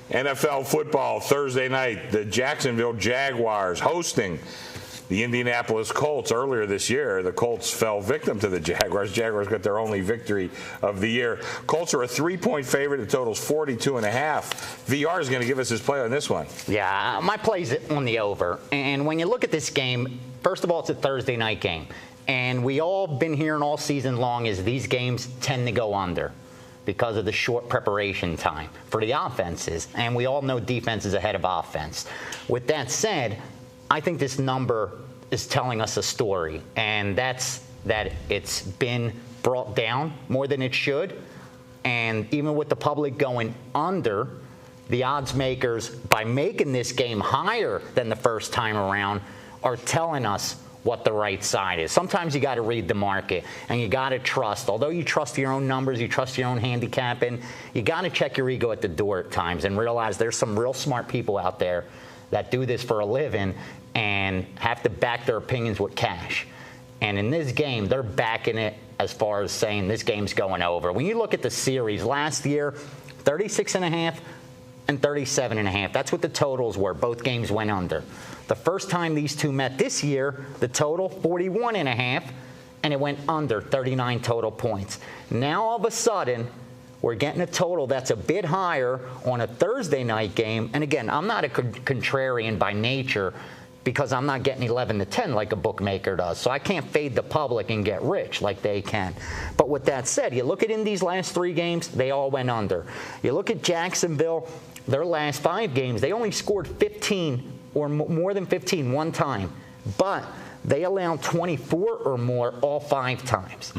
NFL football Thursday night. The Jacksonville Jaguars hosting the Indianapolis Colts. Earlier this year, the Colts fell victim to the Jaguars. Jaguars got their only victory of the year. Colts are a 3-point favorite. The total's 42.5. VR is going to give us his play on this one. Yeah, my play's on the over. And when you look at this game, first of all, it's a Thursday night game. And we all been hearing all season long is these games tend to go under because of the short preparation time for the offenses. And we all know defense is ahead of offense. With that said, I think this number is telling us a story, and that's that it's been brought down more than it should. And even with the public going under, the odds makers, by making this game higher than the first time around, are telling us what the right side is. Sometimes you got to read the market, and you got to trust. Although you trust your own numbers, you trust your own handicapping, you got to check your ego at the door at times and realize there's some real smart people out there that do this for a living and have to back their opinions with cash. And in this game, they're backing it as far as saying this game's going over. When you look at the series last year, 36.5 and 37.5. That's what the totals were. Both games went under. The first time these two met this year, the total 41.5, and it went under 39 total points. Now all of a sudden, we're getting a total that's a bit higher on a Thursday night game. And again, I'm not a contrarian by nature because I'm not getting 11-10 like a bookmaker does. So I can't fade the public and get rich like they can. But with that said, you look at Indy's last 3 games, they all went under. You look at Jacksonville, their last 5 games, they only scored 15 or more than 15 one time. But they allowed 24 or more all 5 times.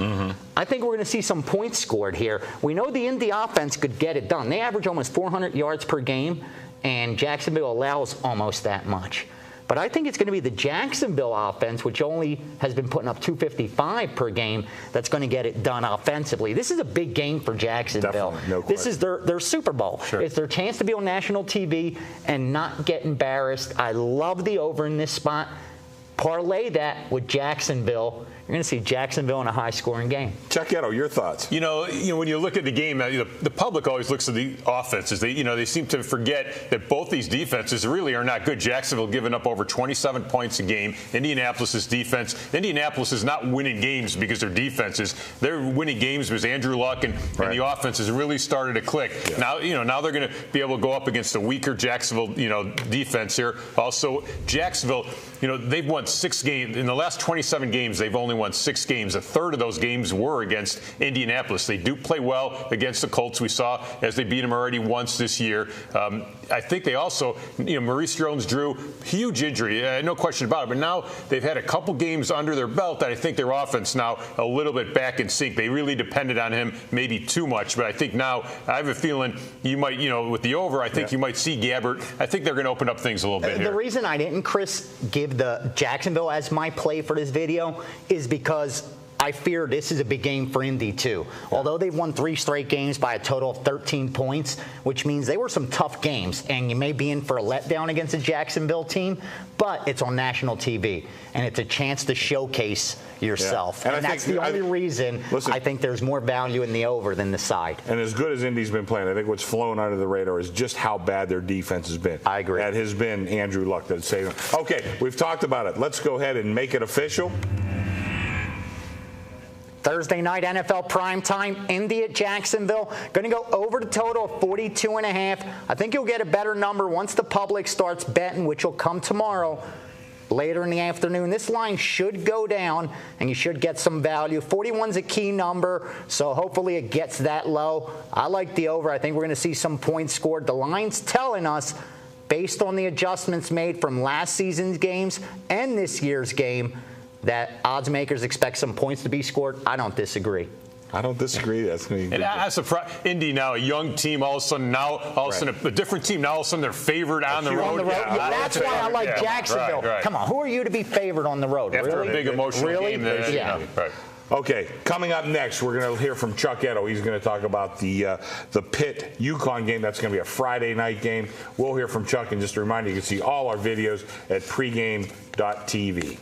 I think we're going to see some points scored here. We know the Indy offense could get it done. They average almost 400 yards per game, and Jacksonville allows almost that much. But I think it's going to be the Jacksonville offense, which only has been putting up 255 per game, that's going to get it done offensively. This is a big game for Jacksonville. Definitely, no this is their Super Bowl. Sure. It's their chance to be on national TV and not get embarrassed. I love the over in this spot. Parlay that with Jacksonville. You're going to see Jacksonville in a high-scoring game. Chuck Edo, your thoughts? You know, when you look at the game, the public always looks at the offenses. They seem to forget that both these defenses really are not good. Jacksonville giving up over 27 points a game. Indianapolis's defense. Indianapolis is not winning games because their defenses. They're winning games because Andrew Luck and the offense has really started to click. Yeah. Now they're going to be able to go up against a weaker Jacksonville, defense here. Also, Jacksonville, they've won 6 games in the last 27 games. They've only won 6 games. A third of those games were against Indianapolis. They do play well against the Colts. We saw as they beat them already once this year. I think they also, Maurice Jones-Drew, huge injury, no question about it. But now they've had a couple games under their belt that I think their offense now a little bit back in sync. They really depended on him maybe too much. But I think now I have a feeling you might, with the over, I think you might see Gabbert. I think they're going to open up things a little bit here. The reason I didn't, Chris, give the Jacksonville as my play for this video is because I fear this is a big game for Indy, too. Although they've won 3 straight games by a total of 13 points, which means they were some tough games, and you may be in for a letdown against a Jacksonville team, but it's on national TV, and it's a chance to showcase yourself. Yeah. And that's the only reason I think there's more value in the over than the side. And as good as Indy's been playing, I think what's flown under the radar is just how bad their defense has been. I agree. That has been Andrew Luck that saved them. Okay, we've talked about it. Let's go ahead and make it official. Thursday night NFL primetime, Indy at Jacksonville. Going to go over the total of 42.5. I think you'll get a better number once the public starts betting, which will come tomorrow later in the afternoon. This line should go down, and you should get some value. 41's a key number, so hopefully it gets that low. I like the over. I think we're going to see some points scored. The line's telling us, based on the adjustments made from last season's games and this year's game, that odds makers expect some points to be scored. I don't disagree. I don't disagree. That's me. And I'm surprised. Indy now, a young team, all of a sudden, a different team. Now all of a sudden they're favored on the road. Yeah, that's why I like Jacksonville. Right. Come on, who are you to be favored on the road? After really? a big emotional game. Yeah. Right. Okay, coming up next, we're going to hear from Chuck Edo. He's going to talk about the Pitt-UConn game. That's going to be a Friday night game. We'll hear from Chuck, and just a reminder, you can see all our videos at pregame.tv.